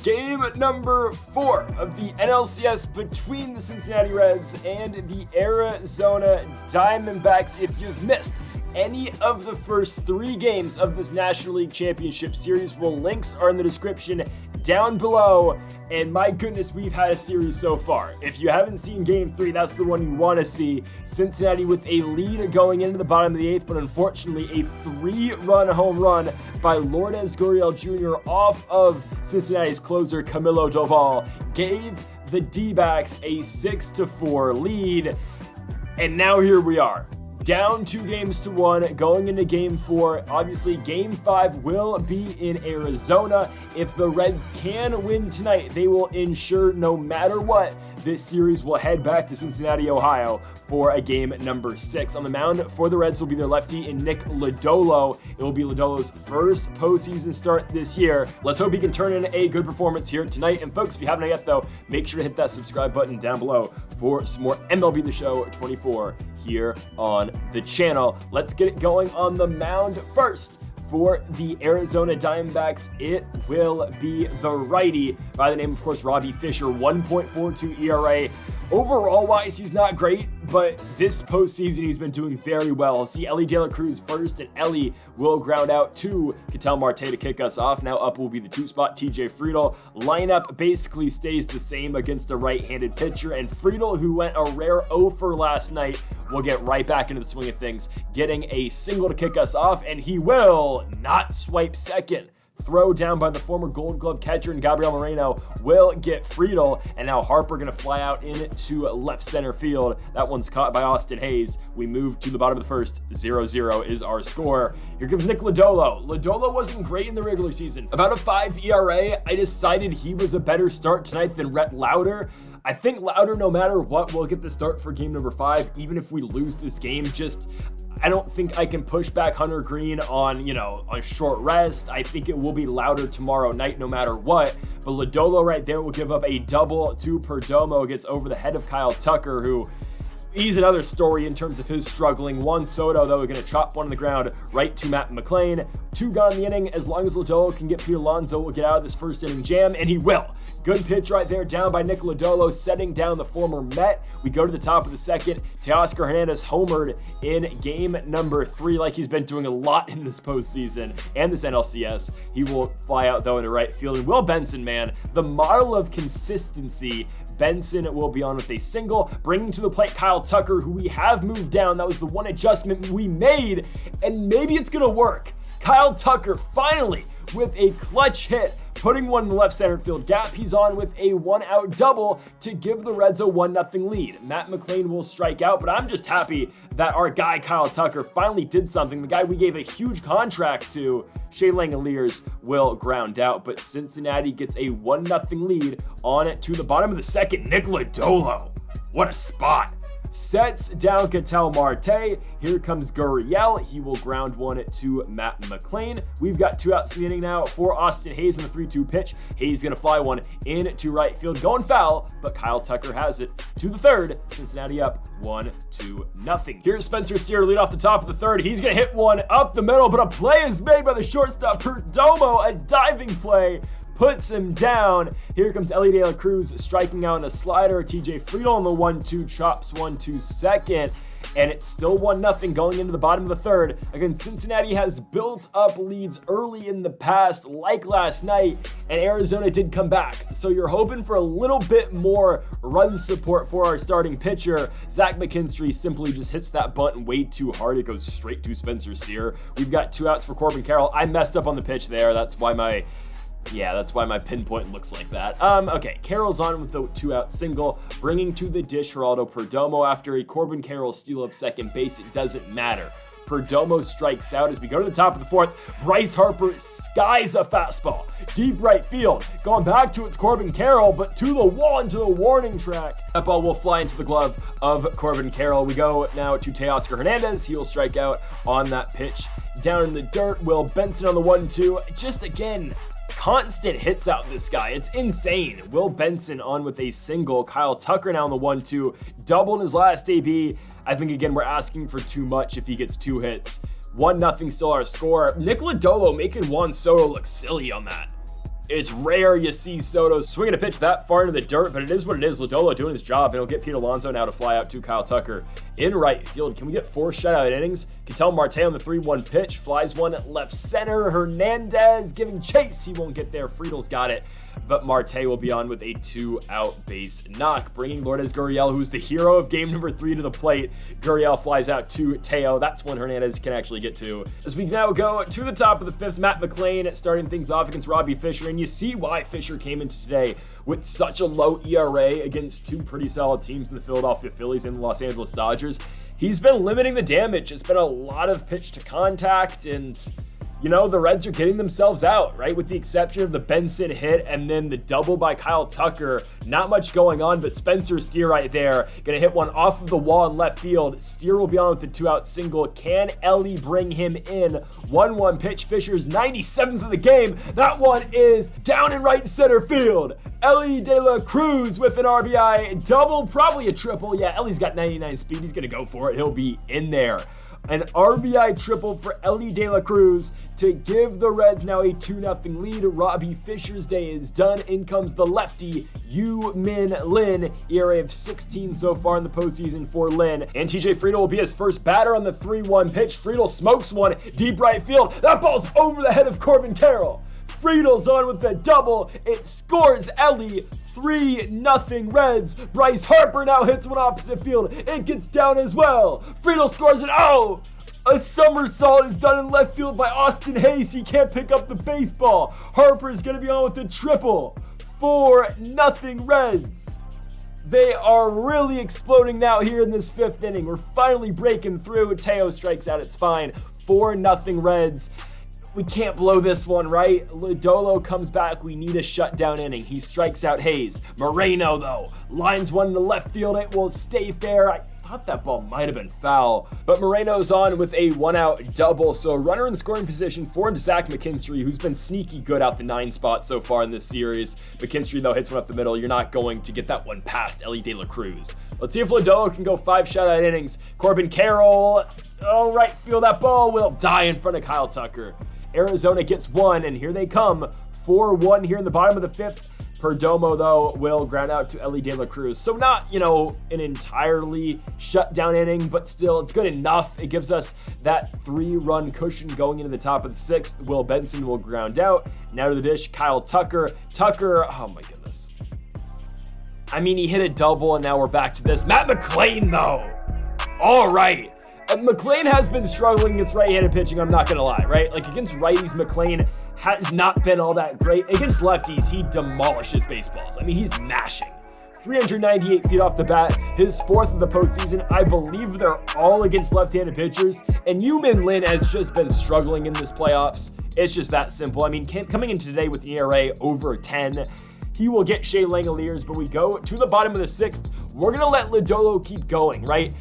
Game number 4 of the NLCS between the Cincinnati Reds and the Arizona Diamondbacks. If you've missed any of the first 3 games of this National League Championship Series, links are in the description down below. And my goodness, we've had a series so far. If you haven't seen Game 3, that's the one you want to see. Cincinnati with a lead going into the bottom of the 8th, but unfortunately a 3-run home run by Lourdes Gurriel Jr. off of Cincinnati's closer Camilo Doval gave the D-backs a 6-4 lead. And now here we are, down 2-1 going into Game 4. Obviously, Game 5 will be in Arizona. If the Reds can win tonight, they will ensure no matter what, this series will head back to Cincinnati, Ohio for a game number 6. On the mound for the Reds will be their lefty in Nick Lodolo. It will be Lodolo's first postseason start this year. Let's hope he can turn in a good performance here tonight. And folks, if you haven't yet though, make sure to hit that subscribe button down below for some more MLB The Show 24 here on the channel. Let's get it going on the mound first. For the Arizona Diamondbacks, it will be the righty by the name, of course, Robbie Fisher, 1.42 ERA. Overall wise, he's not great, but this postseason he's been doing very well. See Elly De La Cruz first, and Elly will ground out to Ketel Marte to kick us off. Now up will be the 2 spot, TJ Friedl. Lineup basically stays the same against a right-handed pitcher, and Friedl, who went a rare 0 for last night, will get right back into the swing of things, getting a single to kick us off, and he will not swipe second. Throw down by the former Gold Glove catcher and Gabriel Moreno will get Friedl, and now Harper going to fly out into left center field. That one's caught by Austin Hayes. We move to the bottom of the first. 0-0 is our score. Here comes Nick Lodolo. Lodolo wasn't great in the regular season. About a 5 ERA. I decided he was a better start tonight than Rhett Lauder. I think Lauder, no matter what, will get the start for game number 5, even if we lose this game. I don't think I can push back Hunter Green on short rest. I think it will be Lauder tomorrow night, no matter what. But Lodolo right there will give up a double to Perdomo, gets over the head of Kyle Tucker, who he's another story in terms of his struggling. Juan Soto, though, going to chop one on the ground right to Matt McLain. 2 gone in the inning. As long as Lodolo can get Pete Alonso, will get out of this first inning jam, and he will. Good pitch right there, down by Nick Lodolo, setting down the former Met. We go to the top of the second. Teoscar Hernandez homered in game number 3, like he's been doing a lot in this postseason and this NLCS. He will fly out, though, into right field. And Will Benson, man, the model of consistency. Benson will be on with a single, bringing to the plate Kyle Tucker, who we have moved down. That was the one adjustment we made, and maybe it's going to work. Kyle Tucker finally with a clutch hit, putting one in the left center field gap. He's on with a 1-out double to give the Reds a 1-0 lead. Matt McLain will strike out, but I'm just happy that our guy Kyle Tucker finally did something. The guy we gave a huge contract to, Shea Langoliers, will ground out, but Cincinnati gets a 1-0 lead on it to the bottom of the second. Nick Lodolo, what a spot. Sets down Ketel Marte. Here comes Gurriel. He will ground one to Matt McLain. We've got 2 outs in the inning now for Austin Hayes on the 3-2 pitch. Hayes going to fly one into right field, going foul, but Kyle Tucker has it to the third. Cincinnati up 1-0. Here's Spencer Steer to lead off the top of the third. He's going to hit one up the middle, but a play is made by the shortstop Perdomo. A diving play puts him down. Here comes Elly De La Cruz striking out on a slider. TJ Friedl on the 1-2, chops one to second, and it's still 1-0 going into the bottom of the third. Again, Cincinnati has built up leads early in the past, like last night, and Arizona did come back. So you're hoping for a little bit more run support for our starting pitcher. Zach McKinstry simply just hits that button way too hard. It goes straight to Spencer Steer. We've got 2 outs for Corbin Carroll. I messed up on the pitch there. That's why my pinpoint looks like that. Okay, Carroll's on with the 2-out single, bringing to the dish Geraldo Perdomo after a Corbin Carroll steal of second base. It doesn't matter. Perdomo strikes out as we go to the top of the 4th. Bryce Harper skies a fastball. Deep right field. Going back to its Corbin Carroll, but to the wall into the warning track. That ball will fly into the glove of Corbin Carroll. We go now to Teoscar Hernandez. He will strike out on that pitch. Down in the dirt, Will Benson on the 1-2. Just again, constant hits out this guy. It's insane. Will Benson on with a single. Kyle Tucker now on the 1-2. Double in his last AB. I think, again, we're asking for too much if he gets 2 hits. 1-0 still our score. Nick Lodolo making Juan Soto look silly on that. It's rare you see Soto swinging a pitch that far into the dirt, but it is what it is. Lodolo doing his job, and he'll get Pete Alonso now to fly out to Kyle Tucker in right field. Can we get 4 shutout innings? Ketel Marte on the 3-1 pitch, flies one at left center. Hernandez giving chase. He won't get there. Friedel's got it, but Marte will be on with a 2-out base knock, bringing Lourdes Gurriel, who's the hero of game number 3, to the plate. Gurriel flies out to Teo. That's one Hernandez can actually get to. As we now go to the top of the 5th, Matt McLain starting things off against Robbie Fisher, and you see why Fisher came into today with such a low ERA against 2 pretty solid teams in the Philadelphia Phillies and the Los Angeles Dodgers. He's been limiting the damage. It's been a lot of pitch to contact, and you know, the Reds are getting themselves out, right? With the exception of the Benson hit and then the double by Kyle Tucker. Not much going on, but Spencer Steer right there. Gonna hit one off of the wall in left field. Steer will be on with the 2-out single. Can Ellie bring him in? 1-1 pitch. Fisher's 97th of the game. That one is down in right center field. Ellie De La Cruz with an RBI double, probably a triple. Yeah, Ellie's got 99 speed. He's gonna go for it. He'll be in there. An RBI triple for Ellie De La Cruz to give the Reds now a 2-0 lead. Robbie Fisher's day is done. In comes the lefty, Yu-Min Lin. ERA of 16 so far in the postseason for Lin. And TJ Friedel will be his first batter on the 3-1 pitch. Friedel smokes one deep right field. That ball's over the head of Corbin Carroll. Friedel's on with the double. It scores Ellie. 3-0 Reds. Bryce Harper now hits one opposite field. It gets down as well. Friedel scores it. Oh! A somersault is done in left field by Austin Hayes. He can't pick up the baseball. Harper is going to be on with the triple. 4-0 Reds. They are really exploding now here in this 5th inning. We're finally breaking through. Teo strikes out. It's fine. 4-0 Reds. We can't blow this one, right? Lodolo comes back. We need a shutdown inning. He strikes out Hayes. Moreno, though, lines one to left field. It will stay fair. I thought that ball might have been foul, but Moreno's on with a 1-out double. So a runner in scoring position for Zach McKinstry, who's been sneaky good out the 9 spot so far in this series. McKinstry, though, hits one up the middle. You're not going to get that one past Ellie De La Cruz. Let's see if Lodolo can go 5 shutout innings. Corbin Carroll, oh, right field. That ball will die in front of Kyle Tucker. Arizona gets 1, and here they come. 4-1 here in the bottom of the 5th. Perdomo, though, will ground out to Ellie De La Cruz. So not, an entirely shutdown inning, but still, it's good enough. It gives us that 3-run cushion going into the top of the 6th. Will Benson will ground out. Now to the dish, Kyle Tucker. Tucker, oh my goodness. I mean, he hit a double, and now we're back to this. Matt McLain, though. All right. McLain has been struggling against right-handed pitching, I'm not going to lie, right? Like, against righties, McLain has not been all that great. Against lefties, he demolishes baseballs. I mean, he's mashing. 398 feet off the bat, his 4th of the postseason. I believe they're all against left-handed pitchers, and Yu-Min Lin has just been struggling in this playoffs. It's just that simple. I mean, coming in today with an ERA over 10, he will get Shea Langoliers, but we go to the bottom of the 6th. We're going to let Lodolo keep going, right?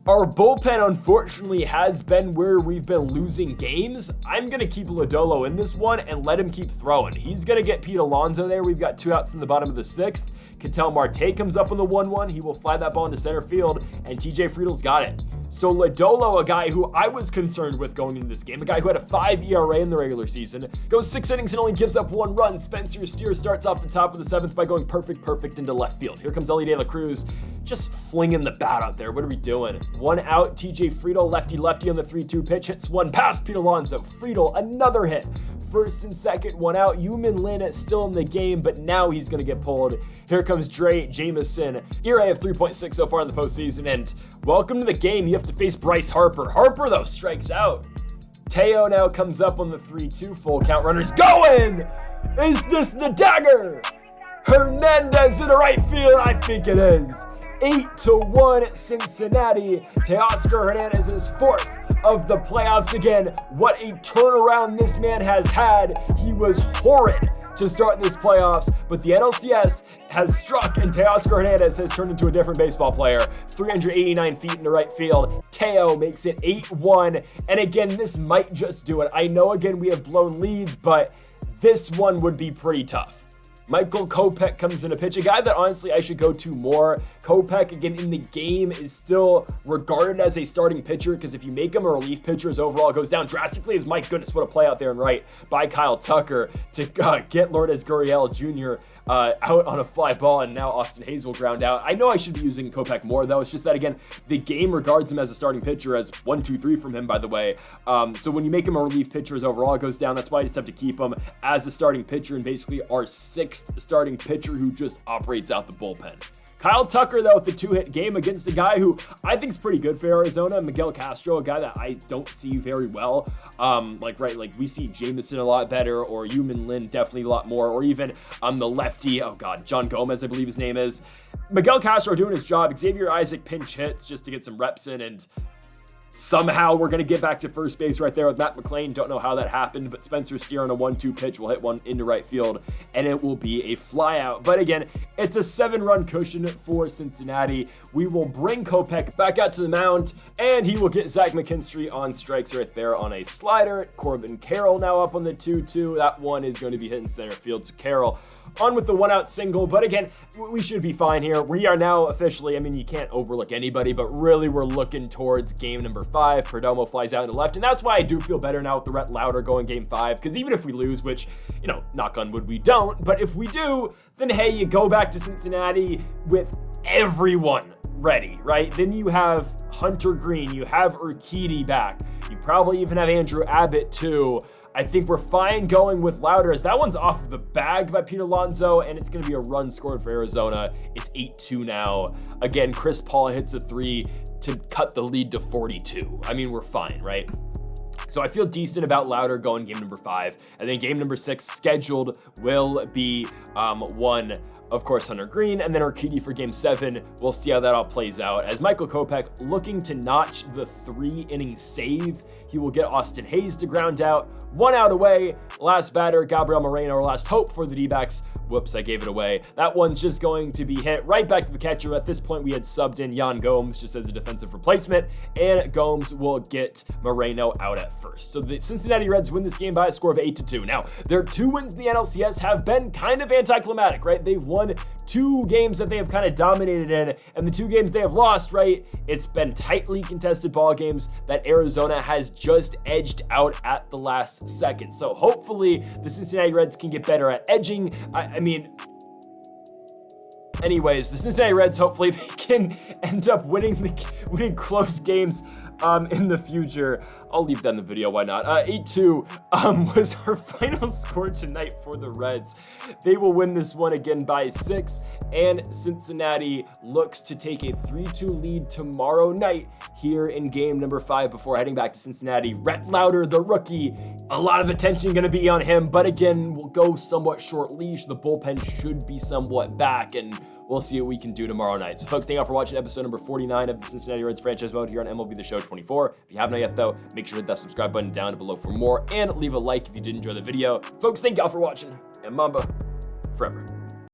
Our bullpen, unfortunately, has been where we've been losing games. I'm going to keep Lodolo in this one and let him keep throwing. He's going to get Pete Alonso there. We've got 2 outs in the bottom of the 6th. Ketel Marte comes up on the 1-1. He will fly that ball into center field, and TJ Friedel's got it. So Lodolo, a guy who I was concerned with going into this game, a guy who had a 5 ERA in the regular season, goes 6 innings and only gives up 1 run. Spencer Steer starts off the top of the 7th by going perfect into left field. Here comes Ellie De La Cruz, just flinging the bat out there. What are we doing? 1 out, TJ Friedel, lefty on the 3-2 pitch, hits one past Pete Alonso. Friedel, another hit. 1st and 2nd, 1 out. Yu-Min Lin is still in the game, but now he's going to get pulled. Here comes Dre Jameson. ERA of 3.6 so far in the postseason, and welcome to the game. You have to face Bryce Harper. Harper, though, strikes out. Teo now comes up on the 3-2. Full count, runners going! Is this the dagger? Hernandez in the right field. I think it is. 8-1 Cincinnati. Teoscar Hernandez is 4th of the playoffs again. What a turnaround this man has had. He was horrid to start this playoffs, but the NLCS has struck, and Teoscar Hernandez has turned into a different baseball player. 389 feet into right field. Teo makes it 8-1, and again, this might just do it. I know, again, we have blown leads, but this one would be pretty tough. Michael Kopech comes in to pitch, a guy that honestly I should go to more. Kopech, again, in the game is still regarded as a starting pitcher, because if you make him a relief pitcher, his overall goes down drastically. As my goodness, what a play out there and right by Kyle Tucker to get Lourdes Gurriel Jr. Out on a fly ball, and now Austin Hayes will ground out. I know I should be using Kopech more, though. It's just that, again, the game regards him as a starting pitcher, as 1, 2, 3 from him, by the way. So when you make him a relief pitcher, his overall goes down. That's why I just have to keep him as a starting pitcher, and basically our 6th starting pitcher who just operates out the bullpen. Kyle Tucker, though, with the 2-hit game against a guy who I think is pretty good for Arizona, Miguel Castro, a guy that I don't see very well. Like we see Jameson a lot better, or Yumin Lin definitely a lot more, or even the lefty, John Gomez, I believe his name is. Miguel Castro doing his job. Xavier Isaac pinch hits just to get some reps in, and somehow we're going to get back to first base right there with Matt McLean. Don't know how that happened, but Spencer Steer on a 1-2 pitch will hit one into right field, and it will be a flyout. But again, it's a 7-run cushion for Cincinnati. We will bring Kopech back out to the mound, and he will get Zach McKinstry on strikes right there on a slider. Corbin Carroll now up on the 2-2. That one is going to be hitting center field, so Carroll on with the 1-out single. But again, we should be fine here. We are now officially, you can't overlook anybody, but really we're looking towards game number 5. Perdomo flies out in the left, and that's why I do feel better now with the Rhett Lauder going game 5, because even if we lose, which, knock on wood, we don't, but if we do, then hey, you go back to Cincinnati with everyone ready, right? Then you have Hunter Green, you have Urquidy back, you probably even have Andrew Abbott too. I think we're fine going with Lauder, as that one's off of the bag by Pete Alonso, and it's going to be a run scored for Arizona. It's 8-2 now. Again, Chris Paul hits a 3 to cut the lead to 42. We're fine, right? So I feel decent about Lauder going game number 5. And then game number 6 scheduled will be one, of course, Hunter Green, and then Urquidy for game 7. We'll see how that all plays out. As Michael Kopech looking to notch the 3-inning save, he will get Austin Hayes to ground out. 1 out away. Last batter, Gabriel Moreno, our last hope for the D-backs. Whoops, I gave it away. That one's just going to be hit right back to the catcher. At this point, we had subbed in Yan Gomes just as a defensive replacement, and Gomes will get Moreno out at first. So the Cincinnati Reds win this game by a score of 8-2. Now, their 2 wins in the NLCS have been kind of anticlimactic, right? They've won 2 games that they have kind of dominated in, and the 2 games they have lost, right? It's been tightly contested ball games that Arizona has just edged out at the last second. So hopefully the Cincinnati Reds can get better at edging. Anyways, the Cincinnati Reds, hopefully they can end up winning close games in the future. I'll leave that in the video, why not? 8-2 was our final score tonight for the Reds. They will win this one again by 6, and Cincinnati looks to take a 3-2 lead tomorrow night here in game number 5 before heading back to Cincinnati. Rhett Lauder, the rookie, a lot of attention going to be on him, but again, we'll go somewhat short leash. The bullpen should be somewhat back, and we'll see what we can do tomorrow night. So folks, thank you all for watching episode number 49 of the Cincinnati Reds franchise mode here on MLB The Show 24. If you have not yet, though, make sure to hit that subscribe button down below for more, and leave a like if you did enjoy the video. Folks, thank you all for watching, and Mamba forever.